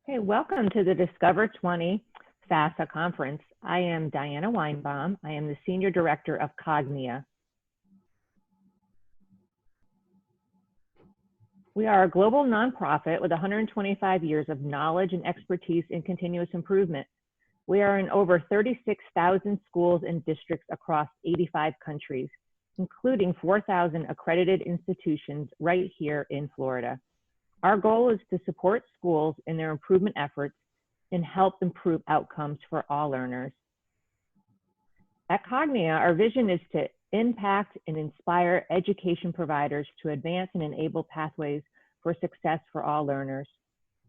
Hey, welcome to the Discover 20 FASA conference. I am Diana Weinbaum. I am the Senior Director of Cognia. We are a global nonprofit with 125 years of knowledge and expertise in continuous improvement. We are in over 36,000 schools and districts across 85 countries, including 4,000 accredited institutions right here in Florida. Our goal is to support schools in their improvement efforts and help improve outcomes for all learners. At Cognia, our vision is to impact and inspire education providers to advance and enable pathways for success for all learners.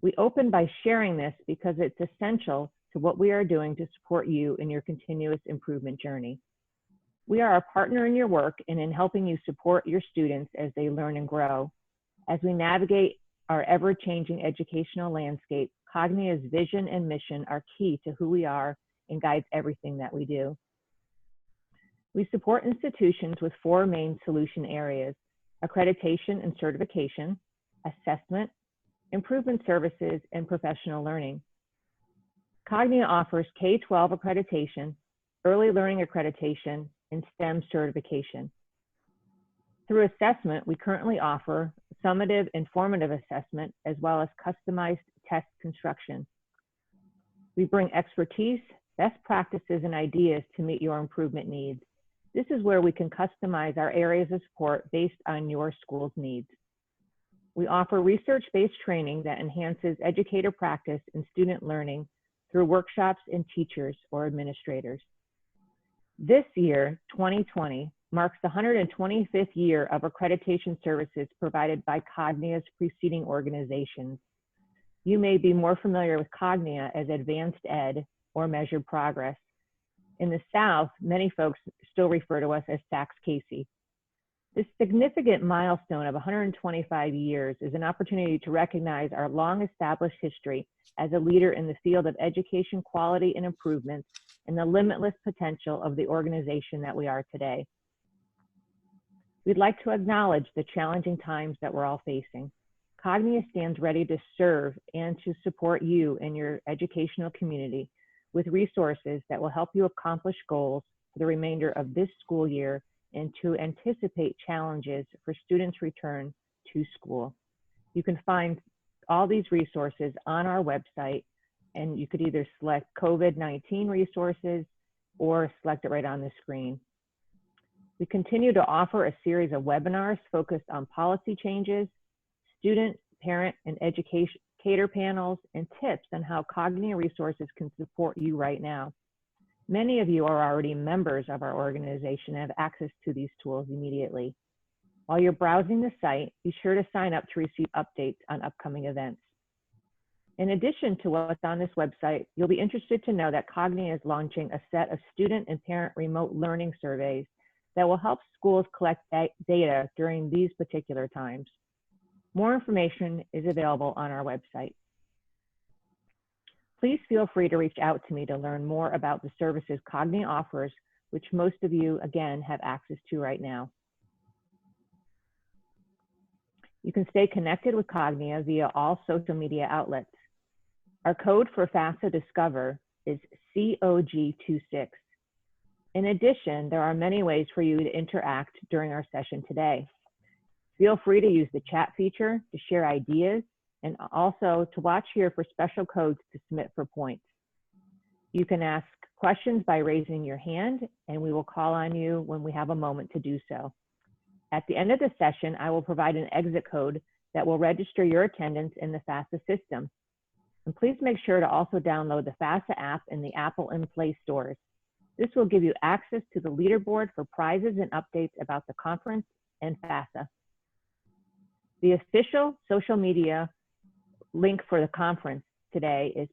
We open by sharing this because it's essential to what we are doing to support you in your continuous improvement journey. We are a partner in your work and in helping you support your students as they learn and grow. As we navigate our ever-changing educational landscape, Cognia's vision and mission are key to who we are and guides everything that we do. We support institutions with four main solution areas: accreditation and certification, assessment, improvement services, and professional learning. Cognia offers K-12 accreditation, early learning accreditation, and STEM certification. Through assessment, we currently offer summative and formative assessment, as well as customized test construction. We bring expertise, best practices, and ideas to meet your improvement needs. This is where we can customize our areas of support based on your school's needs. We offer research-based training that enhances educator practice and student learning through workshops and teachers or administrators. This year, 2020, marks the 125th year of accreditation services provided by Cognia's preceding organizations. You may be more familiar with Cognia as Advanced Ed or Measured Progress. In the South, many folks still refer to us as Sachs-Casey. This significant milestone of 125 years is an opportunity to recognize our long-established history as a leader in the field of education quality and improvements and the limitless potential of the organization that we are today. We'd like to acknowledge the challenging times that we're all facing. Cognia stands ready to serve and to support you and your educational community with resources that will help you accomplish goals for the remainder of this school year and to anticipate challenges for students' return to school. You can find all these resources on our website, and you could either select COVID-19 resources or select it right on the screen. We continue to offer a series of webinars focused on policy changes, student, parent, and educator panels, and tips on how Cognia resources can support you right now. Many of you are already members of our organization and have access to these tools immediately. While you're browsing the site, be sure to sign up to receive updates on upcoming events. In addition to what's on this website, you'll be interested to know that Cognia is launching a set of student and parent remote learning surveys that will help schools collect data during these particular times. More information is available on our website. Please feel free to reach out to me to learn more about the services Cognia offers, which most of you, again, have access to right now. You can stay connected with Cognia via all social media outlets. Our code for FAFSA Discover is COG26. In addition, there are many ways for you to interact during our session today. Feel free to use the chat feature to share ideas and also to watch here for special codes to submit for points. You can ask questions by raising your hand, and we will call on you when we have a moment to do so. At the end of the session, I will provide an exit code that will register your attendance in the FAFSA system. And please make sure to also download the FAFSA app in the Apple and Play stores. This will give you access to the leaderboard for prizes and updates about the conference and FAFSA. The official social media link for the conference today is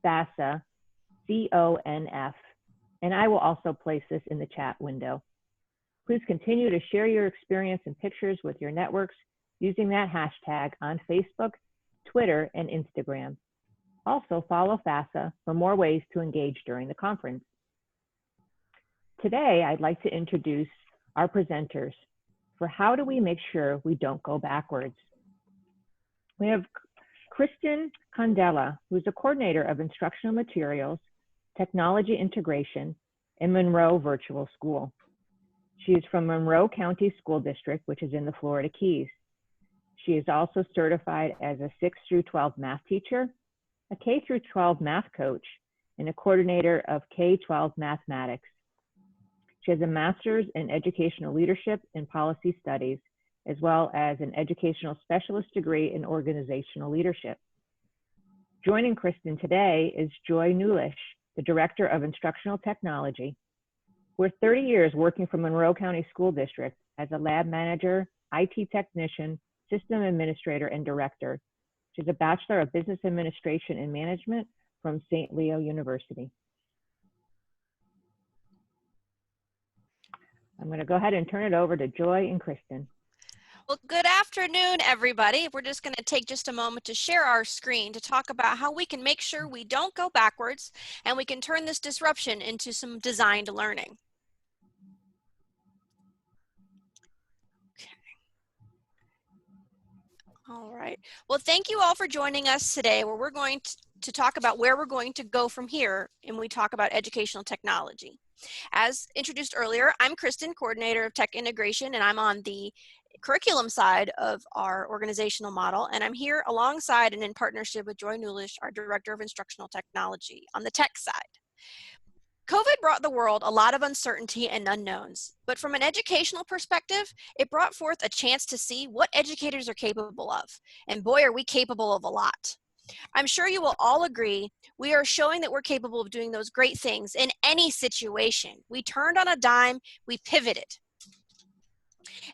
#FAFSA CONF, and I will also place this in the chat window. Please continue to share your experience and pictures with your networks using that hashtag on Facebook, Twitter, and Instagram. Also follow FAFSA for more ways to engage during the conference. Today, I'd like to introduce our presenters for how do we make sure we don't go backwards. We have Kristen Condella, who's the coordinator of instructional materials, technology integration, in Monroe Virtual School. She is from Monroe County School District, which is in the Florida Keys. She is also certified as a 6 through 12 math teacher, a K through 12 math coach, and a coordinator of K-12 mathematics. She has a master's in educational leadership and policy studies, as well as an educational specialist degree in organizational leadership. Joining Kristen today is Joy Newlish, the Director of Instructional Technology. We're 30 years working for Monroe County School District as a lab manager, IT technician, system administrator, and director. She's a Bachelor of Business Administration and Management from St. Leo University. I'm going to go ahead and turn it over to Joy and Kristen. Well, good afternoon, everybody. We're just going to take just a moment to share our screen to talk about how we can make sure we don't go backwards and we can turn this disruption into some designed learning. Okay. All right. Well, thank you all for joining us today, where we're going to talk about where we're going to go from here and we talk about educational technology. As introduced earlier, I'm Kristen, coordinator of tech integration, and I'm on the curriculum side of our organizational model, and I'm here alongside and in partnership with Joy Newlish, our director of instructional technology on the tech side. COVID brought the world a lot of uncertainty and unknowns, but from an educational perspective, it brought forth a chance to see what educators are capable of, and boy, are we capable of a lot. I'm sure you will all agree we are showing that we're capable of doing those great things in any situation. We turned on a dime, we pivoted.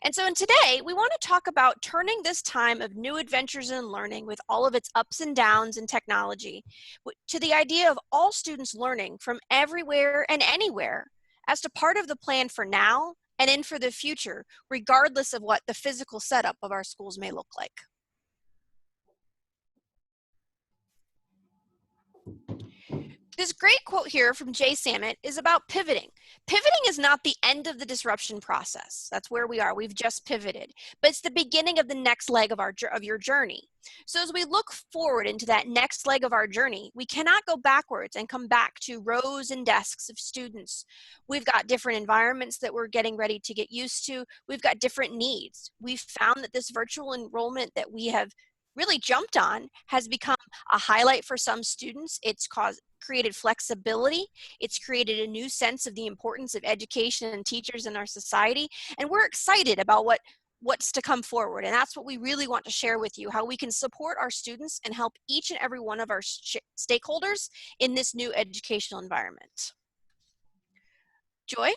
And so today, we want to talk about turning this time of new adventures in learning with all of its ups and downs in technology to the idea of all students learning from everywhere and anywhere as to part of the plan for now and in for the future, regardless of what the physical setup of our schools may look like. This great quote here from Jay Sammet is about pivoting. Pivoting is not the end of the disruption process. That's where we are. We've just pivoted. But it's the beginning of the next leg of your journey. So as we look forward into that next leg of our journey, we cannot go backwards and come back to rows and desks of students. We've got different environments that we're getting ready to get used to. We've got different needs. We've found that this virtual enrollment that we have really jumped on has become a highlight for some students. It's created flexibility. It's created a new sense of the importance of education and teachers in our society. And we're excited about what's to come forward. And that's what we really want to share with you, how we can support our students and help each and every one of our stakeholders in this new educational environment. Joy?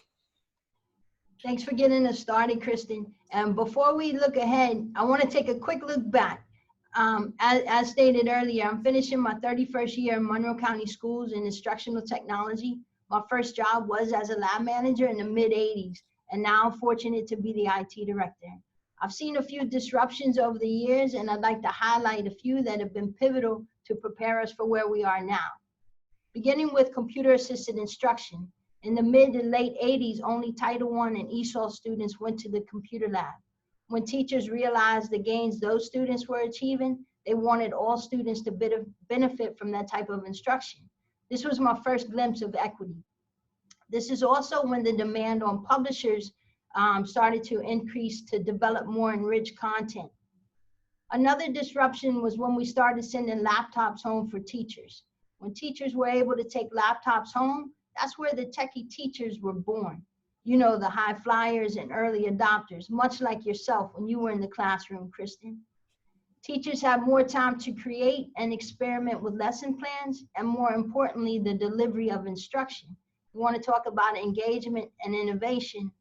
Thanks for getting us started, Kristen. And before we look ahead, I want to take a quick look back. As stated earlier, I'm finishing my 31st year in Monroe County Schools in instructional technology. My first job was as a lab manager in the mid-'80s, and now I'm fortunate to be the IT director. I've seen a few disruptions over the years, and I'd like to highlight a few that have been pivotal to prepare us for where we are now. Beginning with computer-assisted instruction. In the mid to late 80s, only Title I and ESOL students went to the computer lab. When teachers realized the gains those students were achieving, they wanted all students to benefit from that type of instruction. This was my first glimpse of equity. This is also when the demand on publishers started to increase to develop more enriched content. Another disruption was when we started sending laptops home for teachers. When teachers were able to take laptops home, that's where the techie teachers were born. You know, the high flyers and early adopters, much like yourself when you were in the classroom, Kristen. Teachers have more time to create and experiment with lesson plans, and more importantly, the delivery of instruction. You want to talk about engagement and innovation,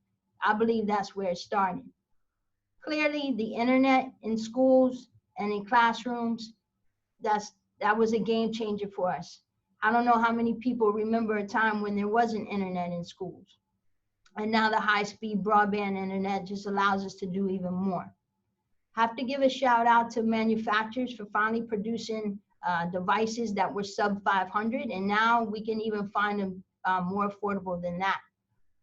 I believe that's where it started. Clearly, the internet in schools and in classrooms, that was a game changer for us. I don't know how many people remember a time when there wasn't internet in schools. And now the high-speed broadband internet just allows us to do even more. Have to give a shout out to manufacturers for finally producing devices that were sub 500, and now we can even find them more affordable than that.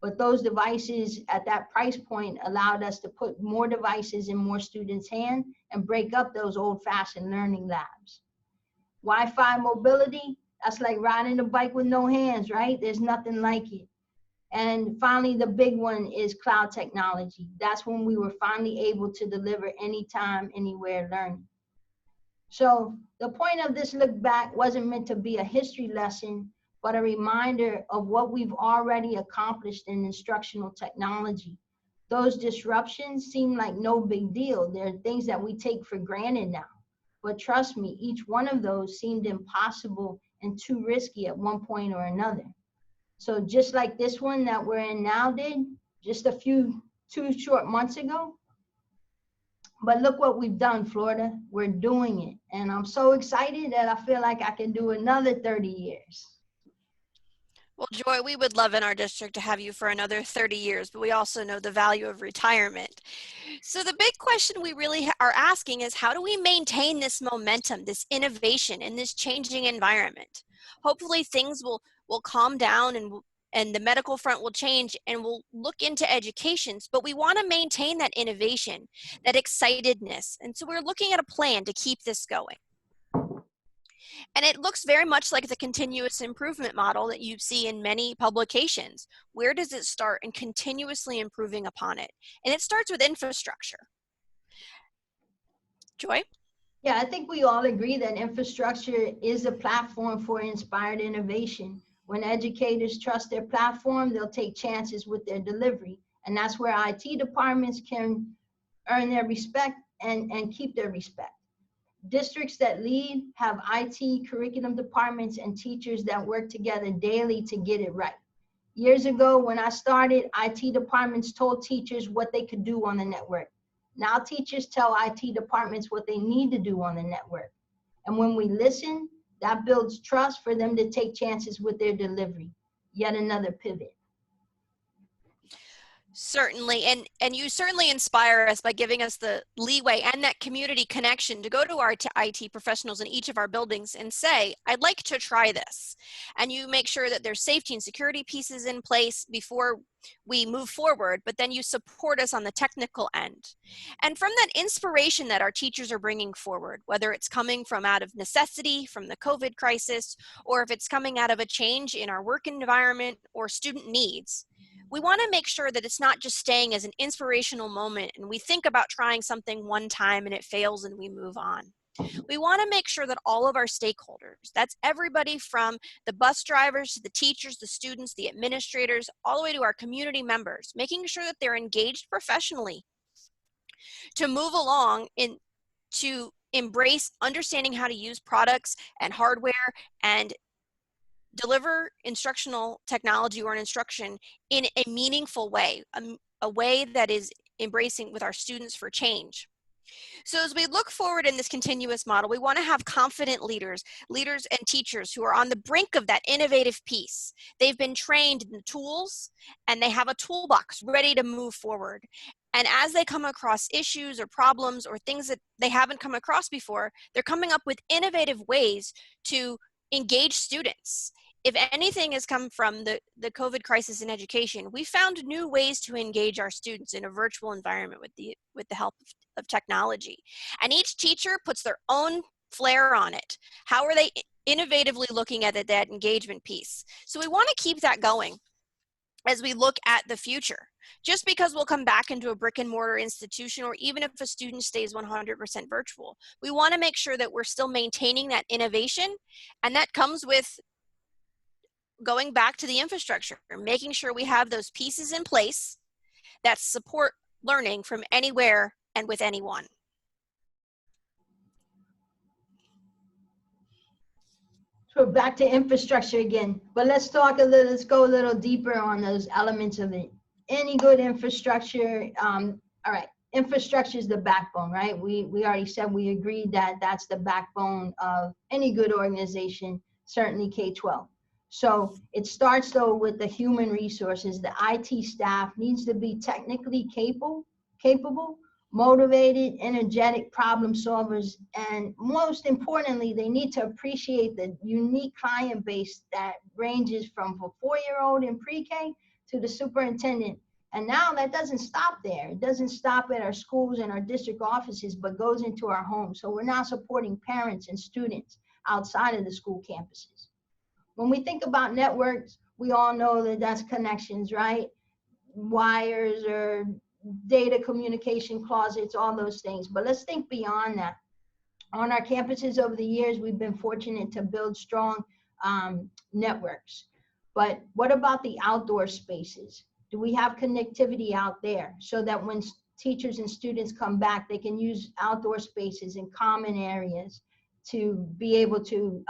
But those devices at that price point allowed us to put more devices in more students' hands and break up those old-fashioned learning labs. Wi-Fi mobility, that's like riding a bike with no hands, right? There's nothing like it. And finally, the big one is cloud technology. That's when we were finally able to deliver anytime, anywhere learning. So the point of this look back wasn't meant to be a history lesson, but a reminder of what we've already accomplished in instructional technology. Those disruptions seem like no big deal. They're things that we take for granted now. But trust me, each one of those seemed impossible and too risky at one point or another. So just like this one that we're in now did, just two short months ago. But look what we've done, Florida. We're doing it. And I'm so excited that I feel like I can do another 30 years. Well, Joy, we would love in our district to have you for another 30 years, but we also know the value of retirement. So the big question we really are asking is, how do we maintain this momentum, this innovation in this changing environment? Hopefully things will calm down and the medical front will change and we'll look into educations, but we want to maintain that innovation, that excitedness. And so we're looking at a plan to keep this going. And it looks very much like the continuous improvement model that you see in many publications. Where does it start and continuously improving upon it? And it starts with infrastructure. Joy? Yeah, I think we all agree that infrastructure is a platform for inspired innovation. When educators trust their platform, they'll take chances with their delivery. And that's where IT departments can earn their respect and keep their respect. Districts that lead have IT curriculum departments and teachers that work together daily to get it right. Years ago, when I started, IT departments told teachers what they could do on the network. Now teachers tell IT departments what they need to do on the network. And when we listen, that builds trust for them to take chances with their delivery. Yet another pivot. Certainly, and you certainly inspire us by giving us the leeway and that community connection to go to our IT professionals in each of our buildings and say, I'd like to try this. And you make sure that there's safety and security pieces in place before we move forward, but then you support us on the technical end. And from that inspiration that our teachers are bringing forward, whether it's coming from out of necessity, from the COVID crisis, or if it's coming out of a change in our work environment or student needs, we want to make sure that it's not just staying as an inspirational moment and we think about trying something one time and it fails and we move on. We want to make sure that all of our stakeholders, that's everybody from the bus drivers to the teachers, the students, the administrators, all the way to our community members, making sure that they're engaged professionally to move along to embrace understanding how to use products and hardware and deliver instructional technology or an instruction in a meaningful way, a way that is embracing with our students for change. So as we look forward in this continuous model, we want to have confident leaders and teachers who are on the brink of that innovative piece. They've been trained in the tools and they have a toolbox ready to move forward. And as they come across issues or problems or things that they haven't come across before, they're coming up with innovative ways to engage students. If anything has come from the COVID crisis in education, we found new ways to engage our students in a virtual environment with the help of technology. And each teacher puts their own flair on it. How are they innovatively looking at that engagement piece? So we want to keep that going as we look at the future. Just because we'll come back into a brick and mortar institution, or even if a student stays 100% virtual, we want to make sure that we're still maintaining that innovation, and that comes with going back to the infrastructure, making sure we have those pieces in place that support learning from anywhere and with anyone. So back to infrastructure again, but let's go a little deeper on those elements of it. Any good infrastructure, all right, infrastructure is the backbone, right? We already said we agreed that that's the backbone of any good organization, certainly K-12. So it starts though with the human resources. The IT staff needs to be technically capable, motivated, energetic problem solvers, and most importantly, they need to appreciate the unique client base that ranges from a 4-year-old in pre-K to the superintendent. And now that doesn't stop there. It doesn't stop at our schools and our district offices, but goes into our homes. So we're now supporting parents and students. outside of the school campuses. When we think about networks, we all know that that's connections, right? Wires or data communication closets, all those things. But let's think beyond that. On our campuses over the years, we've been fortunate to build strong networks. But what about the outdoor spaces? Do we have connectivity out there so that when teachers and students come back, they can use outdoor spaces and common areas to be able to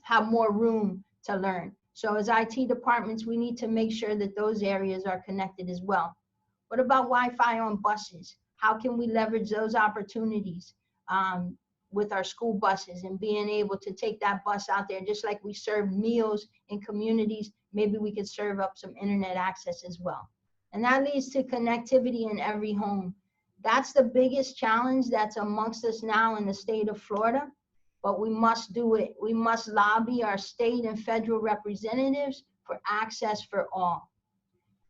have more room to learn? So as IT departments, we need to make sure that those areas are connected as well. What about Wi-Fi on buses? How can we leverage those opportunities with our school buses and being able to take that bus out there, just like we serve meals in communities, maybe we could serve up some internet access as well. And that leads to connectivity in every home. That's the biggest challenge that's amongst us now in the state of Florida, but we must do it. We must lobby our state and federal representatives for access for all.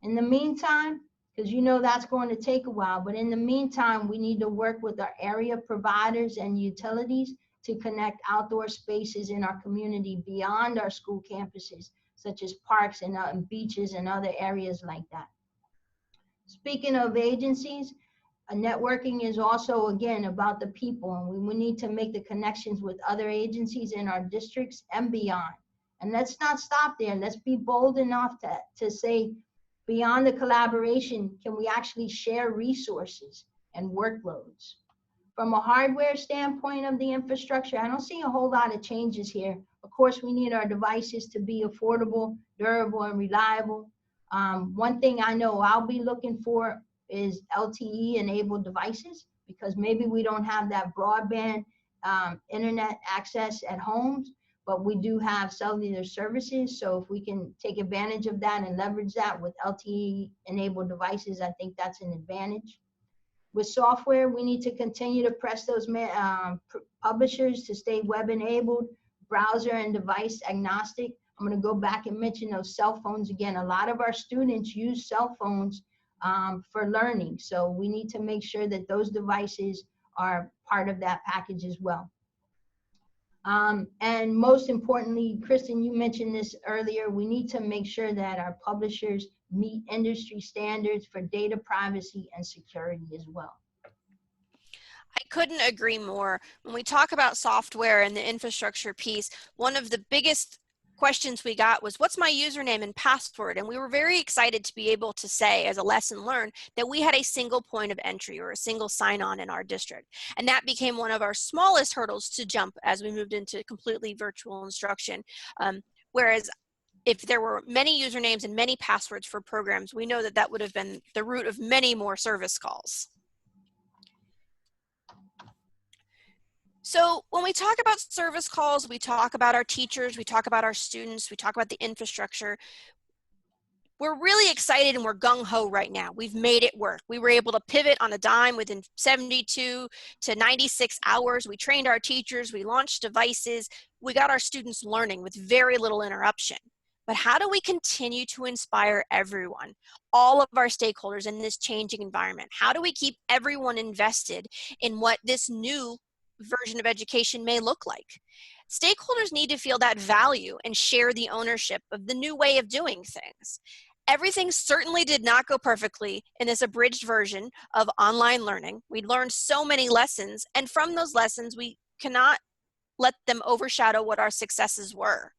In the meantime, because you know that's going to take a while, but in the meantime, we need to work with our area providers and utilities to connect outdoor spaces in our community beyond our school campuses, such as parks and beaches and other areas like that. Speaking of agencies, networking is also, again, about the people, and we need to make the connections with other agencies in our districts and beyond. And let's not stop there. Let's be bold enough to say, beyond the collaboration, can we actually share resources and workloads? From a hardware standpoint of the infrastructure, I don't see a whole lot of changes here. Of course, we need our devices to be affordable, durable, and reliable. One thing I know I'll be looking for is LTE-enabled devices, because maybe we don't have that broadband internet access at homes, but we do have cellular services. So if we can take advantage of that and leverage that with LTE-enabled devices, I think that's an advantage. With software, we need to continue to press those publishers to stay web-enabled, browser and device agnostic. I'm going to go back and mention those cell phones again. A lot of our students use cell phones for learning. So we need to make sure that those devices are part of that package as well. And most importantly, Kristen, you mentioned this earlier, we need to make sure that our publishers meet industry standards for data privacy and security as well. I couldn't agree more. When we talk about software and the infrastructure piece, one of the biggest questions we got was, what's my username and password? And we were very excited to be able to say, as a lesson learned, that we had a single point of entry or a single sign-on in our district. And that became one of our smallest hurdles to jump as we moved into completely virtual instruction. Whereas if there were many usernames and many passwords for programs, we know that that would have been the root of many more service calls. So when we talk about service calls, we talk about our teachers, we talk about our students, we talk about the infrastructure. We're really excited and we're gung-ho right now. We've made it work. We were able to pivot on a dime within 72 to 96 hours. We trained our teachers, we launched devices, we got our students learning with very little interruption. But how do we continue to inspire everyone, all of our stakeholders in this changing environment? How do we keep everyone invested in what this new version of education may look like? Stakeholders need to feel that value and share the ownership of the new way of doing things. Everything certainly did not go perfectly in this abridged version of online learning. We learned so many lessons, and from those lessons, we cannot let them overshadow what our successes were.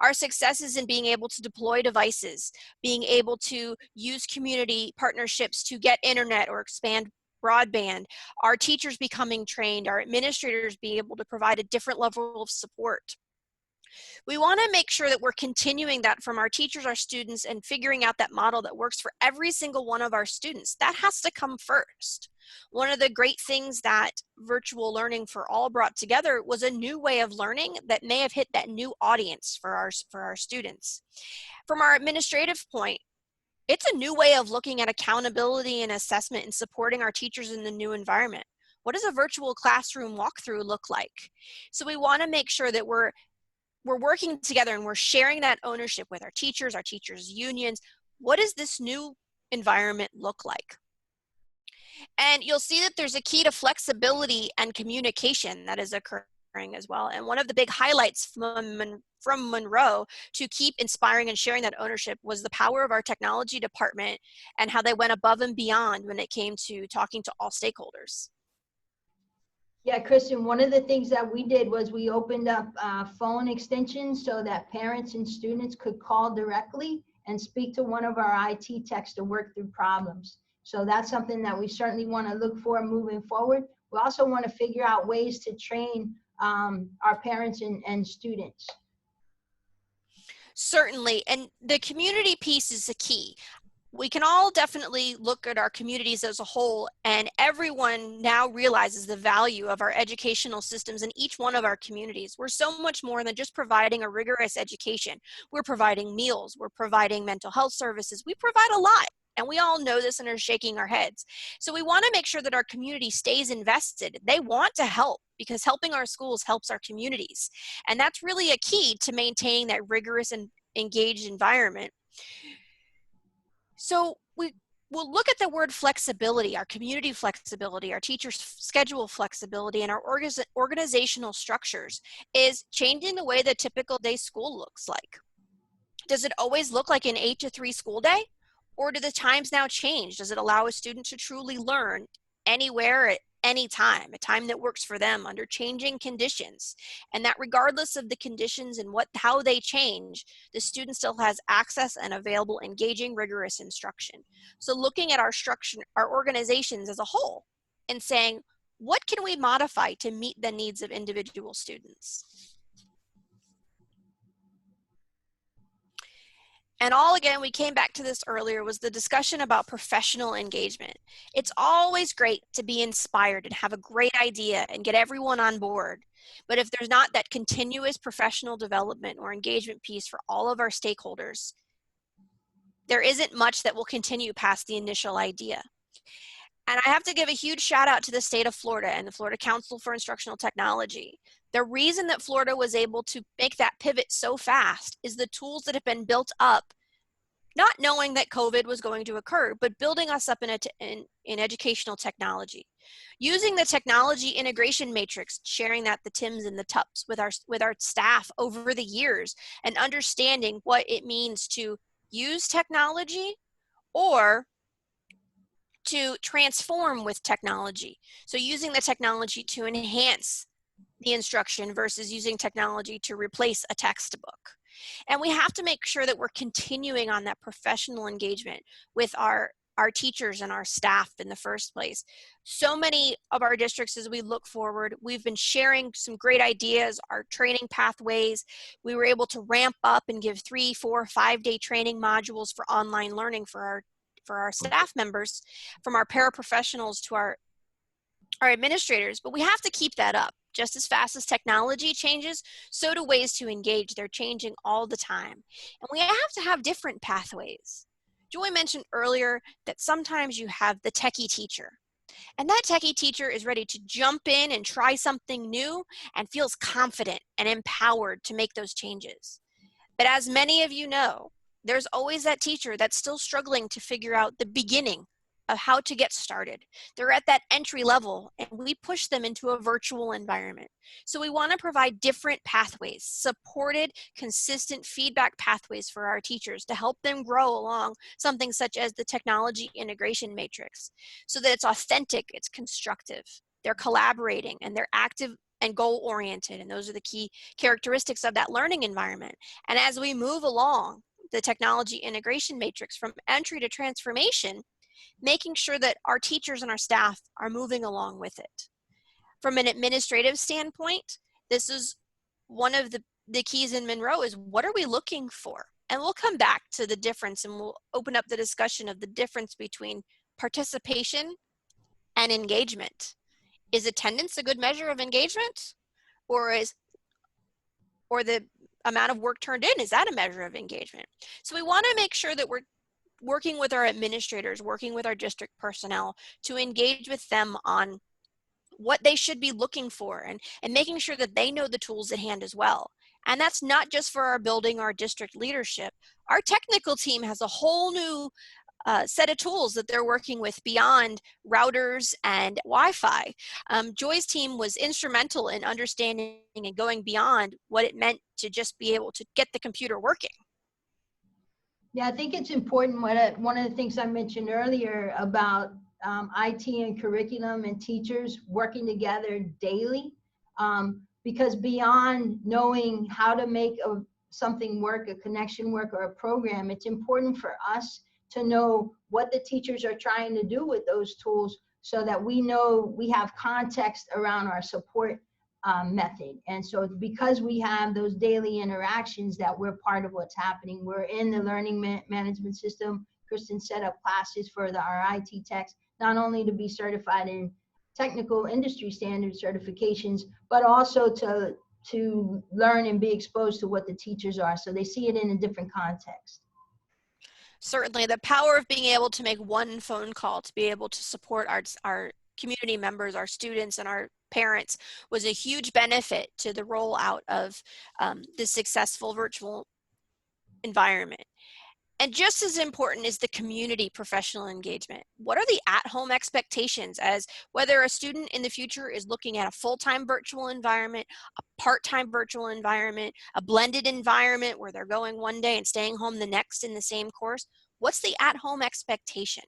Our successes in being able to deploy devices, being able to use community partnerships to get internet or expand broadband, our teachers becoming trained, our administrators being able to provide a different level of support. We want to make sure that we're continuing that from our teachers, our students, and figuring out that model that works for every single one of our students. That has to come first. One of the great things that virtual learning for all brought together was a new way of learning that may have hit that new audience for our students. From our administrative point, it's a new way of looking at accountability and assessment and supporting our teachers in the new environment. What does a virtual classroom walkthrough look like? So we want to make sure that we're working together and we're sharing that ownership with our teachers unions. What does this new environment look like? And you'll see that there's a key to flexibility and communication that is occurring inspiring as well. And one of the big highlights from Monroe to keep inspiring and sharing that ownership was the power of our technology department and how they went above and beyond when it came to talking to all stakeholders. Yeah, Kristen, one of the things that we did was we opened up phone extensions so that parents and students could call directly and speak to one of our IT techs to work through problems. So that's something that we certainly want to look for moving forward. We also want to figure out ways to train our parents and students. Certainly, and the community piece is the key. We can all definitely look at our communities as a whole, and everyone now realizes the value of our educational systems in each one of our communities. We're so much more than just providing a rigorous education. We're providing meals, we're providing mental health services, we provide a lot. And we all know this and are shaking our heads. So we want to make sure that our community stays invested. They want to help because helping our schools helps our communities. And that's really a key to maintaining that rigorous and engaged environment. So we'll look at the word flexibility, our community flexibility, our teacher schedule flexibility, and our organizational structures is changing the way the typical day school looks like. Does it always look like an 8 to 3 school day? Or do the times now change? Does it allow a student to truly learn anywhere at any time, a time that works for them under changing conditions? And that regardless of the conditions and how they change, the student still has access and available engaging, rigorous instruction. So looking at our structure, our organizations as a whole and saying, what can we modify to meet the needs of individual students? And again, we came back to this earlier, was the discussion about professional engagement. It's always great to be inspired and have a great idea and get everyone on board. But if there's not that continuous professional development or engagement piece for all of our stakeholders, there isn't much that will continue past the initial idea. And I have to give a huge shout out to the state of Florida and the Florida Council for Instructional Technology. The reason that Florida was able to make that pivot so fast is the tools that have been built up, not knowing that COVID was going to occur, but building us up in educational technology. Using the technology integration matrix, sharing that, the TIMS and the TUPS with our staff over the years, and understanding what it means to use technology or to transform with technology. So using the technology to enhance the instruction versus using technology to replace a textbook. And we have to make sure that we're continuing on that professional engagement with our teachers and our staff in the first place. So many of our districts, as we look forward, we've been sharing some great ideas, our training pathways. We were able to ramp up and give 3, 4, 5-day training modules for online learning for our staff members, from our paraprofessionals to our administrators, but we have to keep that up. Just as fast as technology changes, so do ways to engage. They're changing all the time. And we have to have different pathways. Joy mentioned earlier that sometimes you have the techie teacher. And that techie teacher is ready to jump in and try something new and feels confident and empowered to make those changes. But as many of you know, there's always that teacher that's still struggling to figure out the beginning of how to get started. They're at that entry level and we push them into a virtual environment. So we want to provide different pathways, supported, consistent feedback pathways for our teachers to help them grow along something such as the technology integration matrix, so that it's authentic, it's constructive, they're collaborating, and they're active and goal-oriented. And those are the key characteristics of that learning environment. And as we move along the technology integration matrix from entry to transformation, making sure that our teachers and our staff are moving along with it. From an administrative standpoint, this is one of the keys in Monroe is, what are we looking for? And we'll come back to the difference and we'll open up the discussion of the difference between participation and engagement. Is attendance a good measure of engagement? Or the amount of work turned in, is that a measure of engagement? So we want to make sure that we're working with our administrators, working with our district personnel to engage with them on what they should be looking for and making sure that they know the tools at hand as well. And that's not just for our building, our district leadership. Our technical team has a whole new set of tools that they're working with beyond routers and Wi-Fi. Joy's team was instrumental in understanding and going beyond what it meant to just be able to get the computer working. Yeah, I think it's important. One of the things I mentioned earlier about IT and curriculum and teachers working together daily, because beyond knowing how to make something work, a connection work, or a program, it's important for us to know what the teachers are trying to do with those tools so that we know we have context around our support method. And so because we have those daily interactions, that we're part of what's happening. We're in the learning management system. Kristen set up classes for our IT techs, not only to be certified in technical industry standard certifications, but also to learn and be exposed to what the teachers are, so they see it in a different context. Certainly, the power of being able to make one phone call to be able to support our community members, our students, and our parents was a huge benefit to the rollout of the successful virtual environment. And just as important is the community professional engagement. What are the at-home expectations, as whether a student in the future is looking at a full-time virtual environment, a part-time virtual environment, a blended environment where they're going one day and staying home the next in the same course? What's the at-home expectation?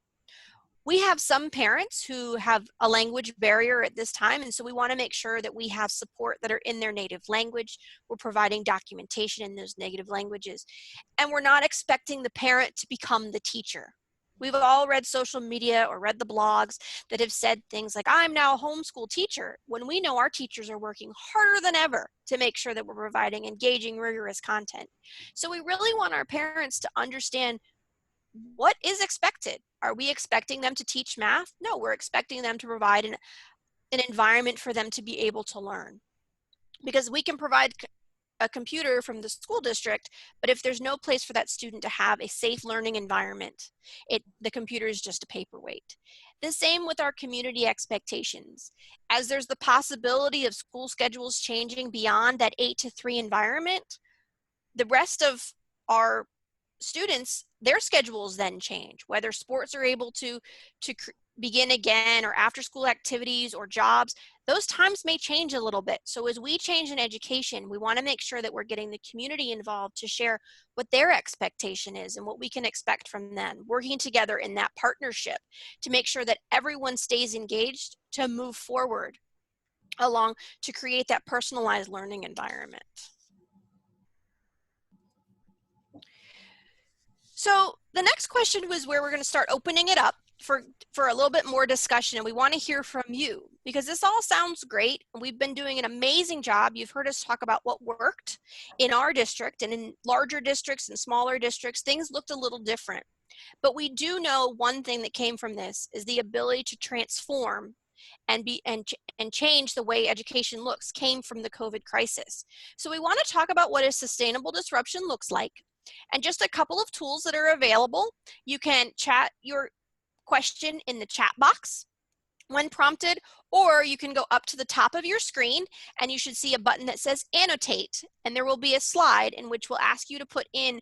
We have some parents who have a language barrier at this time, and so we want to make sure that we have support that are in their native language. We're providing documentation in those native languages, and we're not expecting the parent to become the teacher. We've all read social media or read the blogs that have said things like, I'm now a homeschool teacher, when we know our teachers are working harder than ever to make sure that we're providing engaging, rigorous content. So we really want our parents to understand what is expected. Are we expecting them to teach math? No, we're expecting them to provide an environment for them to be able to learn. Because we can provide a computer from the school district, but if there's no place for that student to have a safe learning environment, the computer is just a paperweight. The same with our community expectations. As there's the possibility of school schedules changing beyond that 8 to 3 environment, the rest of our students, their schedules then change, whether sports are able to begin again, or after school activities or jobs. Those times may change a little bit. So as we change in education, we want to make sure that we're getting the community involved to share what their expectation is and what we can expect from them, working together in that partnership to make sure that everyone stays engaged to move forward along to create that personalized learning environment. So the next question was where we're going to start opening it up for a little bit more discussion, and we want to hear from you, because this all sounds great. We've been doing an amazing job. You've heard us talk about what worked in our district, and in larger districts and smaller districts, things looked a little different. But we do know one thing that came from this is the ability to transform and change the way education looks came from the COVID crisis. So we want to talk about what a sustainable disruption looks like, and just a couple of tools that are available. You can chat your question in the chat box when prompted, or you can go up to the top of your screen and you should see a button that says annotate, and there will be a slide in which will ask you to put in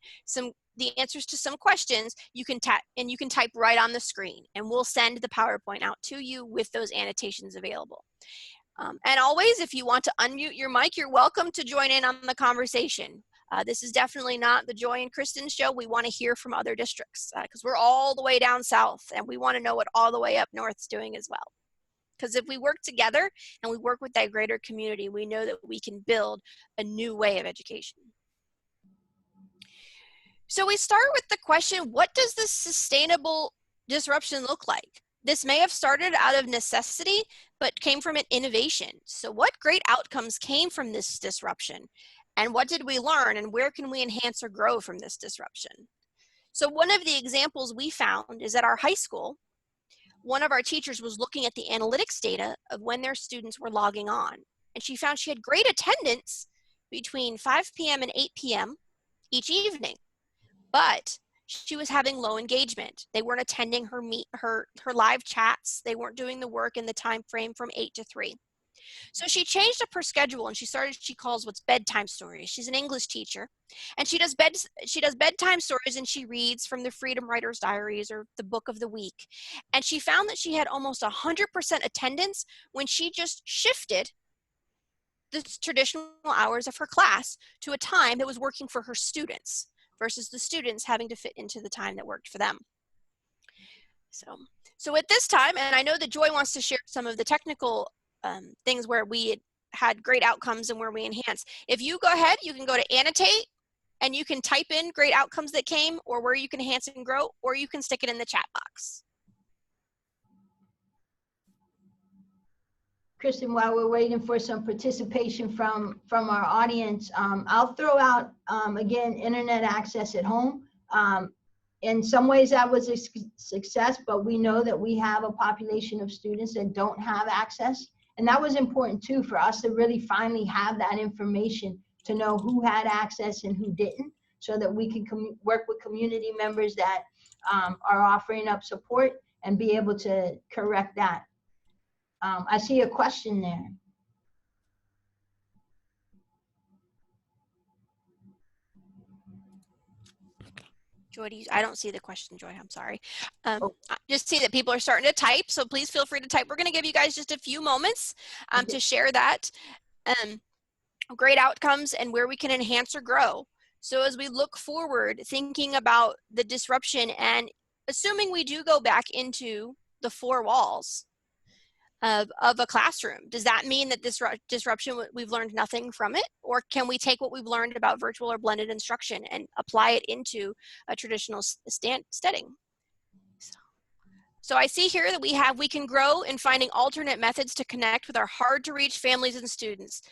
the answers to some questions. You can type right on the screen, and we'll send the PowerPoint out to you with those annotations available. And always, if you want to unmute your mic, you're welcome to join in on the conversation. This is definitely not the Joy and Kristen show. We want to hear from other districts because we're all the way down south, and we want to know what all the way up north is doing as well. Because if we work together and we work with that greater community, we know that we can build a new way of education. So we start with the question, what does this sustainable disruption look like? This may have started out of necessity, but came from an innovation. So what great outcomes came from this disruption? And what did we learn, and where can we enhance or grow from this disruption? So one of the examples we found is at our high school, one of our teachers was looking at the analytics data of when their students were logging on. And she found she had great attendance between 5 p.m. and 8 p.m. each evening, but she was having low engagement. They weren't attending her live chats. They weren't doing the work in the time frame from 8 to 3. So she changed up her schedule and she calls what's bedtime stories. She's an English teacher, and she does bedtime stories, and she reads from the Freedom Writer's Diaries or the Book of the Week. And she found that she had almost 100% attendance when she just shifted the traditional hours of her class to a time that was working for her students versus the students having to fit into the time that worked for them. So at this time, and I know that Joy wants to share some of the technical things where we had great outcomes and where we enhanced. If you go ahead, you can go to annotate and you can type in great outcomes that came, or where you can enhance and grow, or you can stick it in the chat box. Kristen, while we're waiting for some participation from our audience, I'll throw out, again, internet access at home. In some ways that was a success, but we know that we have a population of students that don't have access. And that was important too, for us to really finally have that information to know who had access and who didn't, so that we can work with community members that are offering up support and be able to correct that. I see a question there. Joy, I don't see the question, Joy, I'm sorry. I just see that people are starting to type, so please feel free to type. We're gonna give you guys just a few moments to share that. Great outcomes and where we can enhance or grow. So as we look forward, thinking about the disruption, and assuming we do go back into the four walls of a classroom, does that mean that this disruption, we've learned nothing from it? Or can we take what we've learned about virtual or blended instruction and apply it into a traditional setting? So I see here that we can grow in finding alternate methods to connect with our hard to reach families and students.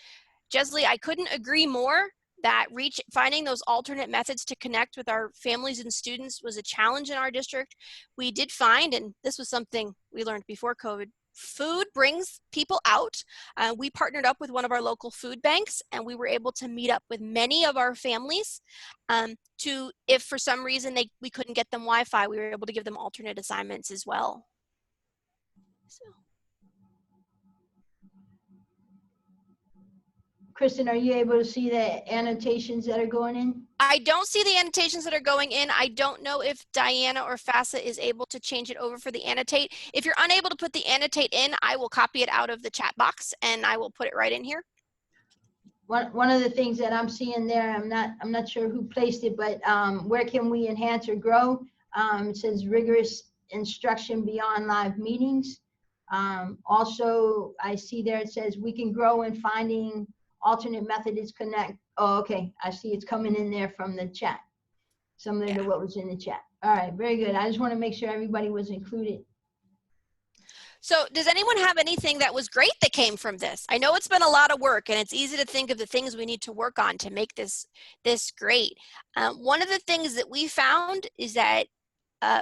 Jeslie, I couldn't agree more that finding those alternate methods to connect with our families and students was a challenge in our district. We did find, and this was something we learned before COVID, food brings people out. We partnered up with one of our local food banks, and we were able to meet up with many of our families if for some reason we couldn't get them Wi-Fi, we were able to give them alternate assignments as well. So. Kristen, are you able to see the annotations that are going in? I don't see the annotations that are going in. I don't know if Diana or FASA is able to change it over for the annotate. If you're unable to put the annotate in, I will copy it out of the chat box and I will put it right in here. One of the things that I'm seeing there, I'm not sure who placed it, but where can we enhance or grow? It says rigorous instruction beyond live meetings. Also, I see there it says we can grow in finding alternate methods connect. Oh, okay. I see it's coming in there from the chat. Similar to what was in the chat. All right, very good. I just want to make sure everybody was included. So does anyone have anything that was great that came from this? I know it's been a lot of work, and it's easy to think of the things we need to work on to make this great. One of the things that we found is that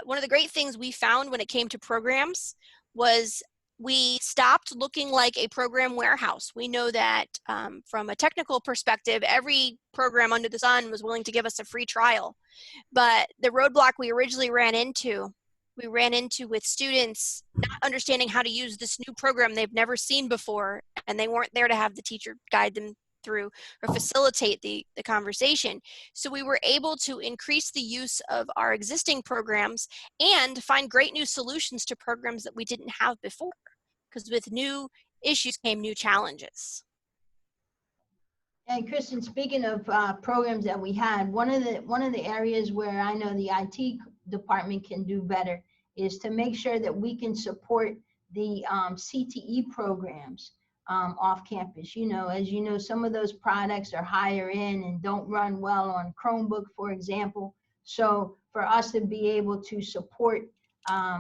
one of the great things we found when it came to programs was we stopped looking like a program warehouse. We know that from a technical perspective, every program under the sun was willing to give us a free trial. But the roadblock we originally ran into with students not understanding how to use this new program they've never seen before, and they weren't there to have the teacher guide them through or facilitate the conversation. So we were able to increase the use of our existing programs and find great new solutions to programs that we didn't have before, because with new issues came new challenges. And Kristen, speaking of programs that we had, one of the areas where I know the IT department can do better is to make sure that we can support the CTE programs off campus. You know, as you know, some of those products are higher end and don't run well on Chromebook, for example. So for us to be able to support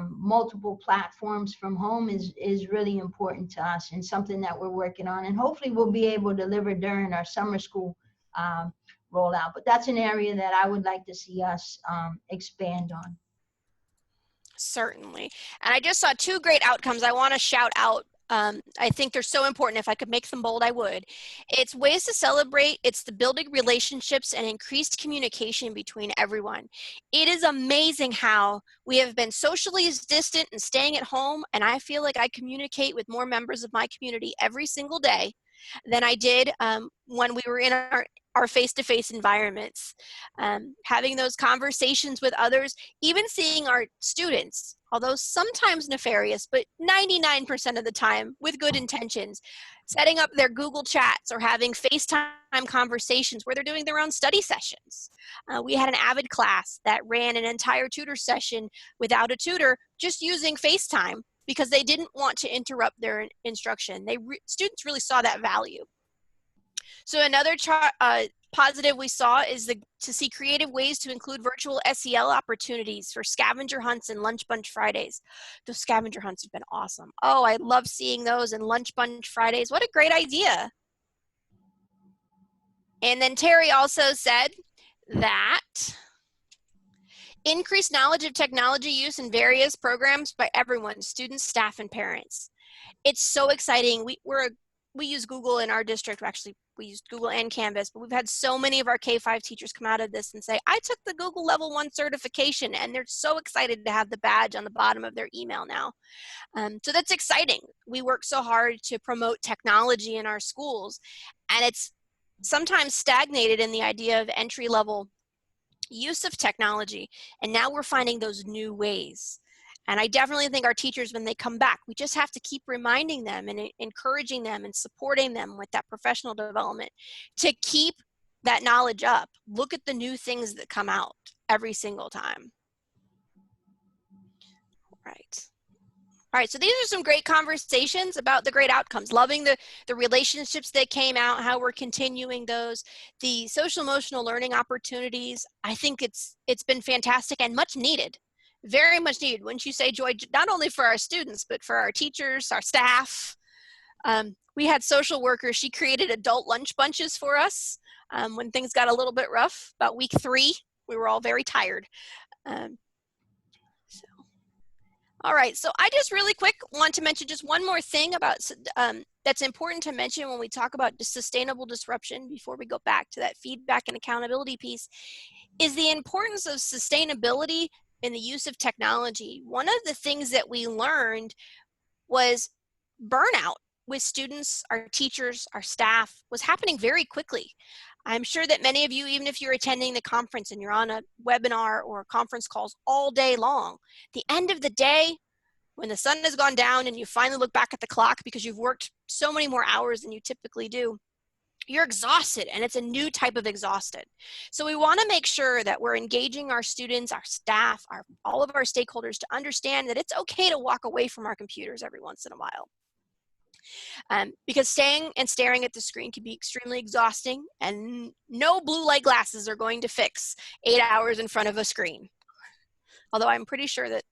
multiple platforms from home is really important to us, and something that we're working on, and hopefully we'll be able to deliver during our summer school rollout. But that's an area that I would like to see us expand on. Certainly. And I just saw two great outcomes I want to shout out I think they're so important. If I could make them bold, I would. It's ways to celebrate. It's the building relationships and increased communication between everyone. It is amazing how we have been socially distant and staying at home, and I feel like I communicate with more members of my community every single day than I did when we were in our face-to-face environments. Having those conversations with others, even seeing our students, although sometimes nefarious, but 99% of the time with good intentions, setting up their Google Chats or having FaceTime conversations where they're doing their own study sessions. We had an Avid class that ran an entire tutor session without a tutor, just using FaceTime because they didn't want to interrupt their instruction. Students really saw that value. So another positive we saw is to see creative ways to include virtual SEL opportunities for scavenger hunts and lunch bunch Fridays. Those scavenger hunts have been awesome. Oh, I love seeing those, and lunch bunch Fridays. What a great idea. And then Terry also said that increased knowledge of technology use in various programs by everyone, students, staff, and parents. It's so exciting. We use Google in our district. Actually, we used Google and Canvas, but we've had so many of our K-5 teachers come out of this and say, I took the Google Level 1 certification, and they're so excited to have the badge on the bottom of their email now. So that's exciting. We work so hard to promote technology in our schools, and it's sometimes stagnated in the idea of entry-level use of technology, and now we're finding those new ways. And I definitely think our teachers, when they come back, we just have to keep reminding them and encouraging them and supporting them with that professional development to keep that knowledge up. Look at the new things that come out every single time. All right, so these are some great conversations about the great outcomes, loving the relationships that came out, how we're continuing those, the social emotional learning opportunities. I think it's been fantastic and much needed, very much needed. Wouldn't you say, Joy, not only for our students, but for our teachers, our staff. We had social workers. She created adult lunch bunches for us when things got a little bit rough. About week 3, we were all very tired. All right, so I just really quick want to mention just one more thing about that's important to mention when we talk about sustainable disruption before we go back to that feedback and accountability piece, is the importance of sustainability in the use of technology. One of the things that we learned was burnout with students, our teachers, our staff was happening very quickly. I'm sure that many of you, even if you're attending the conference and you're on a webinar or conference calls all day long, the end of the day, when the sun has gone down and you finally look back at the clock because you've worked so many more hours than you typically do, you're exhausted, and it's a new type of exhausted. So we want to make sure that we're engaging our students, our staff, all of our stakeholders to understand that it's okay to walk away from our computers every once in a while. Because staying and staring at the screen can be extremely exhausting, and no blue light glasses are going to fix 8 hours in front of a screen. Although I'm pretty sure that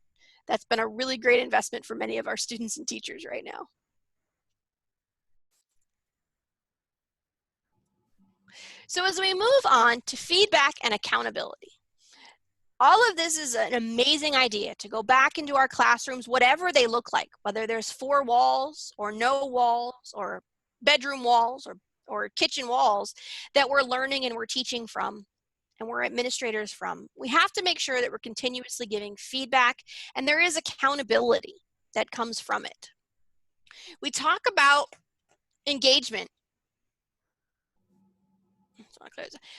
that's been a really great investment for many of our students and teachers right now. So as we move on to feedback and accountability, all of this is an amazing idea to go back into our classrooms, whatever they look like, whether there's 4 walls or no walls or bedroom walls or kitchen walls that we're learning and we're teaching from and we're administrators from. We have to make sure that we're continuously giving feedback, and there is accountability that comes from it. We talk about engagement.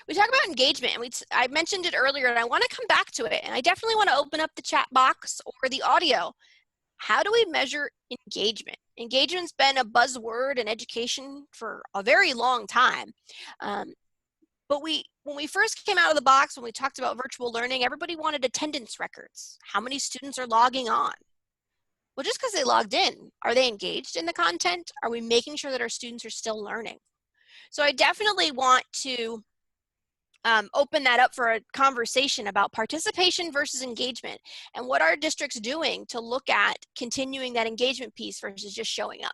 We talk about engagement, and I mentioned it earlier, and I want to come back to it, and I definitely want to open up the chat box or the audio. How do we measure engagement? Engagement's been a buzzword in education for a very long time. But when we first came out of the box, when we talked about virtual learning, everybody wanted attendance records. How many students are logging on? Well, just because they logged in, are they engaged in the content? Are we making sure that our students are still learning? So I definitely want to open that up for a conversation about participation versus engagement and what our district's doing to look at continuing that engagement piece versus just showing up.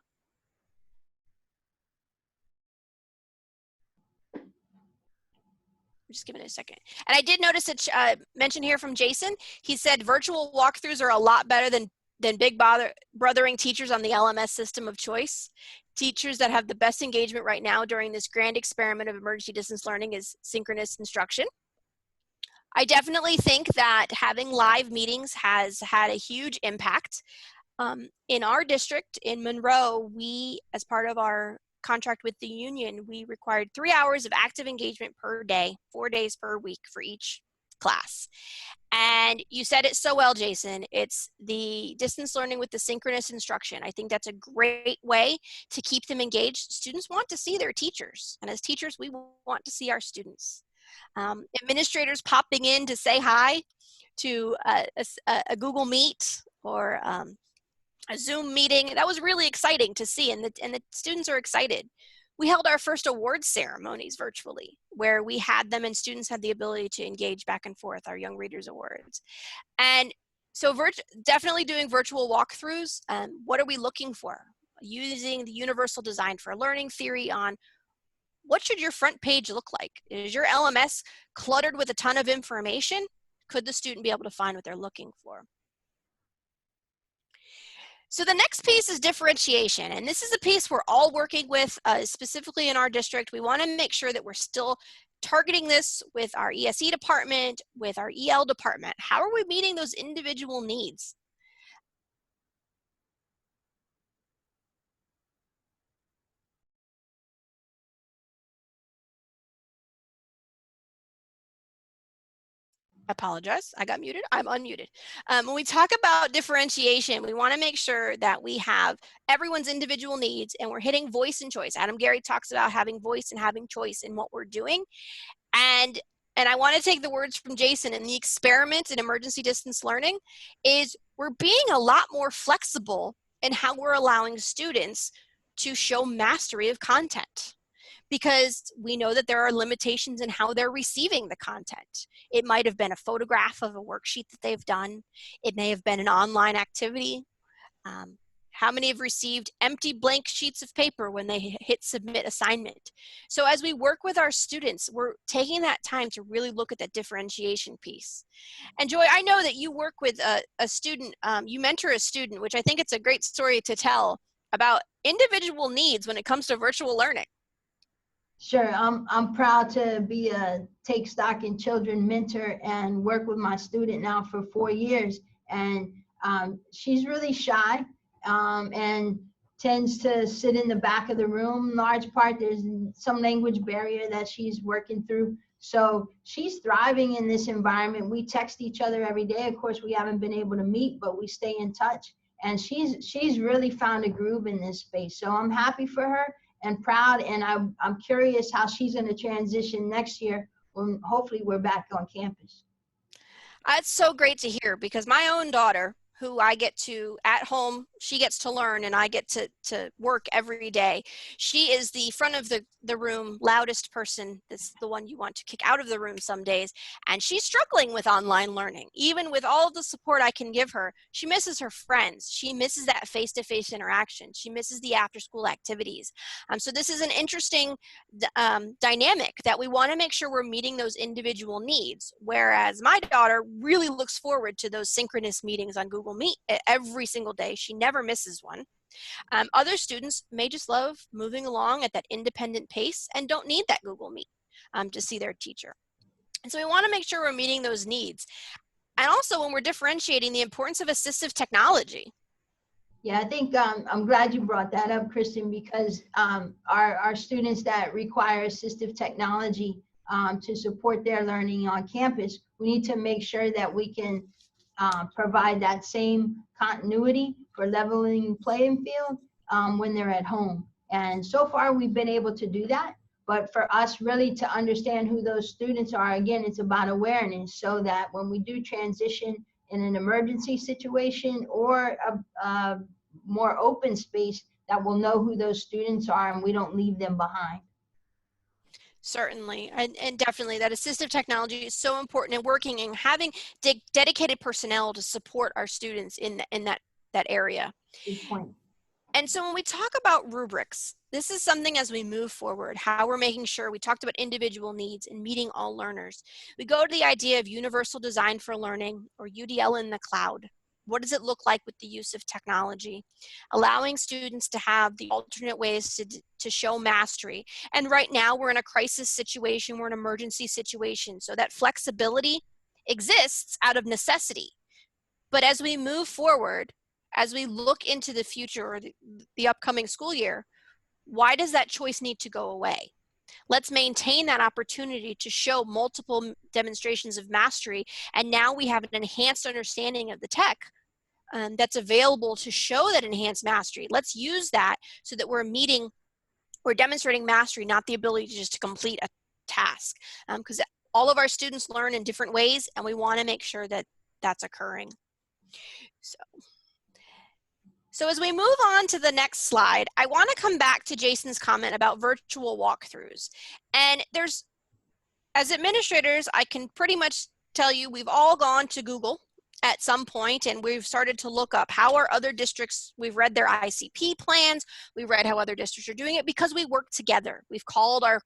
Just give it a second. And I did notice a mention here from Jason. He said virtual walkthroughs are a lot better than then brothering teachers on the LMS system of choice. Teachers that have the best engagement right now during this grand experiment of emergency distance learning is synchronous instruction. I definitely think that having live meetings has had a huge impact. In our district in Monroe, we, as part of our contract with the union, we required 3 hours of active engagement per day, 4 days per week for each class. And you said it so well, Jason. It's the distance learning with the synchronous instruction. I think that's a great way to keep them engaged. Students want to see their teachers, and as teachers, we want to see our students. Administrators popping in to say hi to a Google Meet or a Zoom meeting. That was really exciting to see, and the students are excited. We held our first awards ceremonies virtually, where we had them and students had the ability to engage back and forth, our Young Readers Awards. And so definitely doing virtual walkthroughs. What are we looking for? Using the universal design for learning theory on what should your front page look like? Is your LMS cluttered with a ton of information? Could the student be able to find what they're looking for? So the next piece is differentiation, and this is a piece we're all working with specifically in our district. We want to make sure that we're still targeting this with our ESE department, with our EL department. How are we meeting those individual needs? I apologize, I got muted. I'm unmuted. When we talk about differentiation, we want to make sure that we have everyone's individual needs and we're hitting voice and choice. Adam Gary talks about having voice and having choice in what we're doing. And I want to take the words from Jason, in the experiment in emergency distance learning is we're being a lot more flexible in how we're allowing students to show mastery of content, because we know that there are limitations in how they're receiving the content. It might have been a photograph of a worksheet that they've done. It may have been an online activity. How many have received empty blank sheets of paper when they hit submit assignment? So as we work with our students, we're taking that time to really look at that differentiation piece. And Joy, I know that you work with a student, you mentor a student, which I think it's a great story to tell about individual needs when it comes to virtual learning. Sure, I'm proud to be a Take Stock in Children mentor and work with my student now for 4 years. And she's really shy and tends to sit in the back of the room. In large part, there's some language barrier that she's working through. So she's thriving in this environment. We text each other every day. Of course, we haven't been able to meet, but we stay in touch. And she's really found a groove in this space. So I'm happy for her and proud, and I'm curious how she's going to transition next year when hopefully we're back on campus. That's so great to hear, because my own daughter, who I get to at home, she gets to learn and I get to work every day. She is the front of the room, loudest person. That's the one you want to kick out of the room some days. And she's struggling with online learning. Even with all of the support I can give her, she misses her friends. She misses that face-to-face interaction. She misses the after-school activities. So this is an interesting dynamic that we want to make sure we're meeting those individual needs. Whereas my daughter really looks forward to those synchronous meetings on Google Meet every single day. She never misses one. Other students may just love moving along at that independent pace and don't need that Google Meet to see their teacher. And so we want to make sure we're meeting those needs. And also when we're differentiating, the importance of assistive technology. Yeah, I think I'm glad you brought that up, Kristen, because our students that require assistive technology to support their learning on campus, we need to make sure that we can provide that same continuity for leveling playing field when they're at home. And so far we've been able to do that, but for us really to understand who those students are, again, it's about awareness, so that when we do transition in an emergency situation or a more open space, that we'll know who those students are and we don't leave them behind. Certainly, and definitely that assistive technology is so important in working and having dedicated personnel to support our students in that area. Good point. And so when we talk about rubrics, this is something as we move forward, how we're making sure, we talked about individual needs and meeting all learners. We go to the idea of universal design for learning, or UDL in the cloud. What does it look like with the use of technology? Allowing students to have the alternate ways to show mastery. And right now we're in a crisis situation, we're in an emergency situation. So that flexibility exists out of necessity. But as we move forward, as we look into the future or the upcoming school year, why does that choice need to go away? Let's maintain that opportunity to show multiple demonstrations of mastery. And now we have an enhanced understanding of the tech that's available to show that enhanced mastery. Let's use that so that we're demonstrating mastery, not the ability to just complete a task. Because all of our students learn in different ways, and we want to make sure that that's occurring. So as we move on to the next slide, I want to come back to Jason's comment about virtual walkthroughs. And as administrators, I can pretty much tell you we've all gone to Google at some point, and we've started to look up how are other districts, we've read their ICP plans, we read how other districts are doing it because we work together. We've called our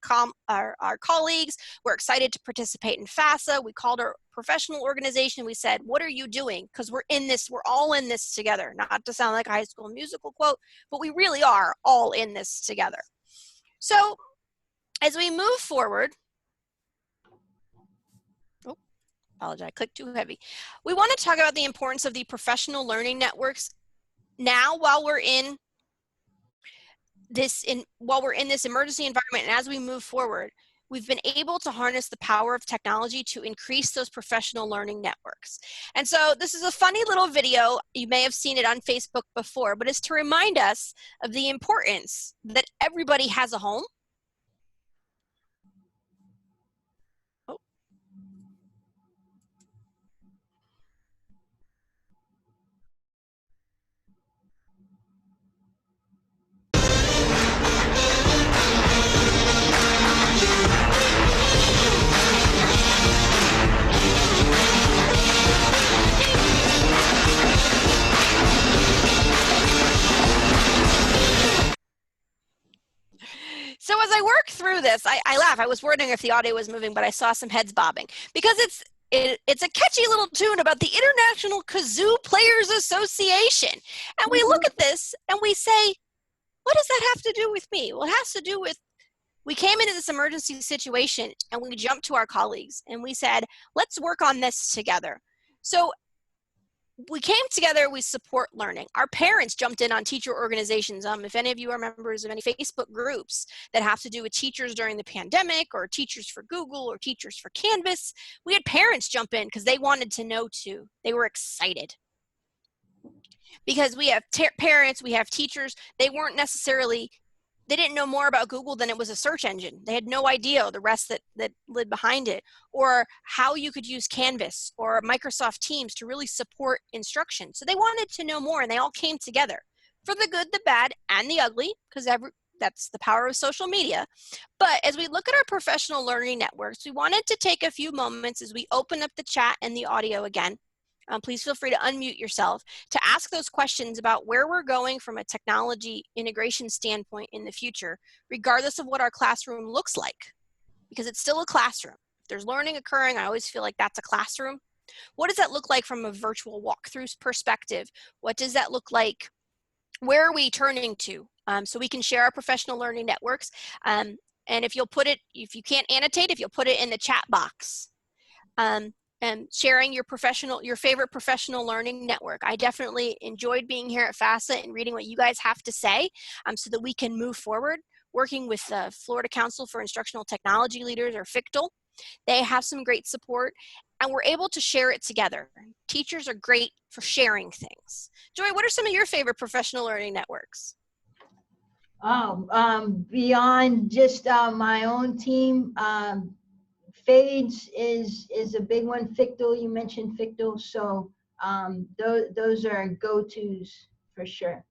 colleagues, we're excited to participate in FAFSA, we called our professional organization, we said, what are you doing? Because we're all in this together. Not to sound like a High School Musical quote, but we really are all in this together. So as we move forward, apologize, I clicked too heavy. We want to talk about the importance of the professional learning networks now while we're in this emergency environment, and as we move forward, we've been able to harness the power of technology to increase those professional learning networks. And so this is a funny little video. You may have seen it on Facebook before, but it's to remind us of the importance that everybody has a home. So as I work through this, I laugh. I was wondering if the audio was moving, but I saw some heads bobbing because it's a catchy little tune about the International Kazoo Players Association. And we look at this and we say, what does that have to do with me? Well, it has to do with, we came into this emergency situation and we jumped to our colleagues and we said, let's work on this together. So we came together, we support learning. Our parents jumped in on teacher organizations. If any of you are members of any Facebook groups that have to do with teachers during the pandemic, or teachers for Google, or teachers for Canvas, we had parents jump in because they wanted to know too. They were excited. Because we have parents, we have teachers, they didn't know more about Google than it was a search engine. They had no idea the rest that led behind it, or how you could use Canvas or Microsoft Teams to really support instruction. So they wanted to know more, and they all came together for the good, the bad, and the ugly, because that's the power of social media. But as we look at our professional learning networks, we wanted to take a few moments as we open up the chat and the audio again. Please feel free to unmute yourself to ask those questions about where we're going from a technology integration standpoint in the future, regardless of what our classroom looks like, because it's still a classroom. If there's learning occurring, I always feel like that's a classroom. What does that look like from a virtual walkthrough perspective? What does that look like? Where are we turning to? So we can share our professional learning networks. And if you can't annotate, if you'll put it in the chat box. And sharing your favorite professional learning network. I definitely enjoyed being here at FAFSA and reading what you guys have to say so that we can move forward, working with the Florida Council for Instructional Technology Leaders, or FCTL. They have some great support, and we're able to share it together. Teachers are great for sharing things. Joy, what are some of your favorite professional learning networks? Beyond just my own team, Fades is a big one. FCTL, you mentioned FCTL, so those are go-tos for sure.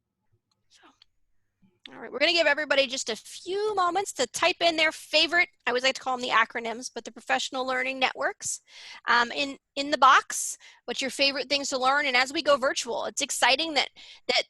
All right, we're going to give everybody just a few moments to type in their favorite, I always like to call them the acronyms, but the professional learning networks in the box. What's your favorite things to learn? And as we go virtual, it's exciting that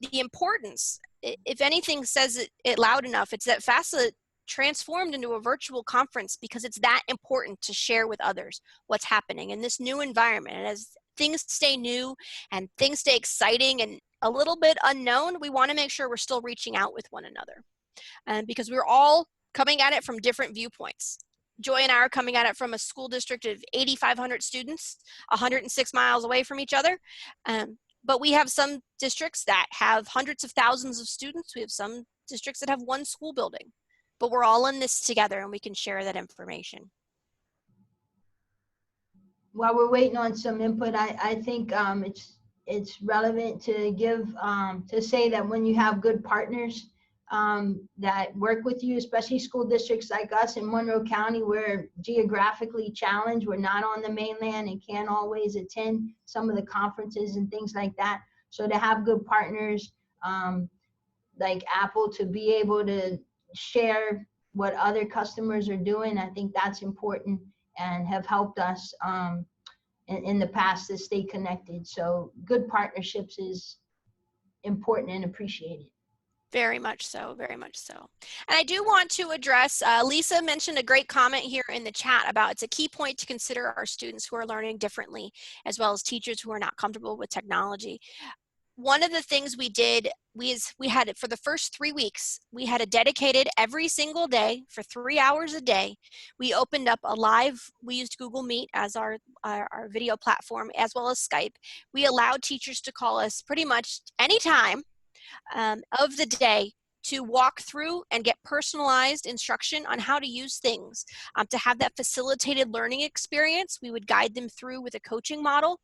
the importance, if anything says it loud enough, it's that FAFSA transformed into a virtual conference because it's that important to share with others what's happening in this new environment. And as things stay new and things stay exciting and a little bit unknown, we want to make sure we're still reaching out with one another. Because we're all coming at it from different viewpoints. Joy and I are coming at it from a school district of 8,500 students, 106 miles away from each other. But we have some districts that have hundreds of thousands of students. We have some districts that have one school building. But we're all in this together and we can share that information. While we're waiting on some input, I think it's relevant to give to say that when you have good partners that work with you, especially school districts like us in Monroe County, we're geographically challenged. We're not on the mainland and can't always attend some of the conferences and things like that. So to have good partners like Apple to be able to share what other customers are doing, I think that's important and have helped us in the past to stay connected. So good partnerships is important and appreciated. Very much so, very much so. And I do want to address, Lisa mentioned a great comment here in the chat about it's a key point to consider our students who are learning differently, as well as teachers who are not comfortable with technology. One of the things we did, we had it for the first 3 weeks, we had a dedicated every single day for 3 hours a day. We opened up a live, we used Google Meet as our video platform, as well as Skype. We allowed teachers to call us pretty much anytime of the day to walk through and get personalized instruction on how to use things. To have that facilitated learning experience, we would guide them through with a coaching model.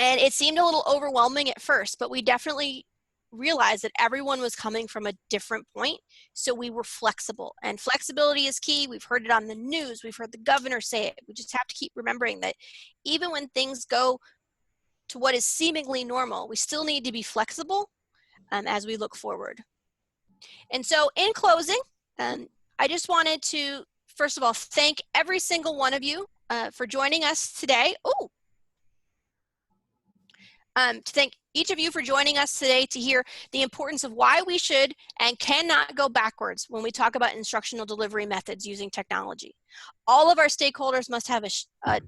And it seemed a little overwhelming at first, but we definitely realized that everyone was coming from a different point. So we were flexible, and flexibility is key. We've heard it on the news. We've heard the governor say it. We just have to keep remembering that even when things go to what is seemingly normal, we still need to be flexible as we look forward. And so in closing, I just wanted to, first of all, thank every single one of you for joining us today. To thank each of you for joining us today to hear the importance of why we should and cannot go backwards when we talk about instructional delivery methods using technology. All of our stakeholders must have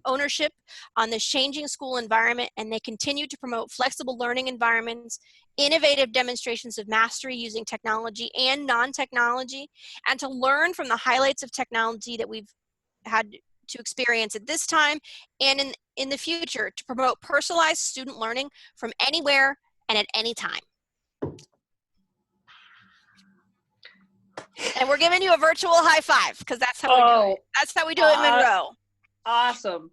ownership on this changing school environment, and they continue to promote flexible learning environments, innovative demonstrations of mastery using technology and non-technology, and to learn from the highlights of technology that we've had to experience at this time and in the future to promote personalized student learning from anywhere and at any time. And we're giving you a virtual high five because that's how we do it. That's how we do it in Monroe. Awesome.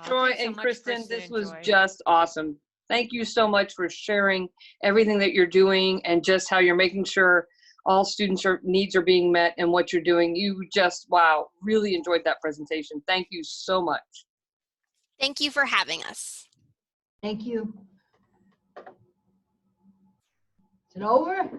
Joy and Kristen, this was just awesome. Thank you so much for sharing everything that you're doing and just how you're making sure all students' needs are being met and what you're doing. You just, wow, really enjoyed that presentation. Thank you so much. Thank you for having us. Thank you. Is it over?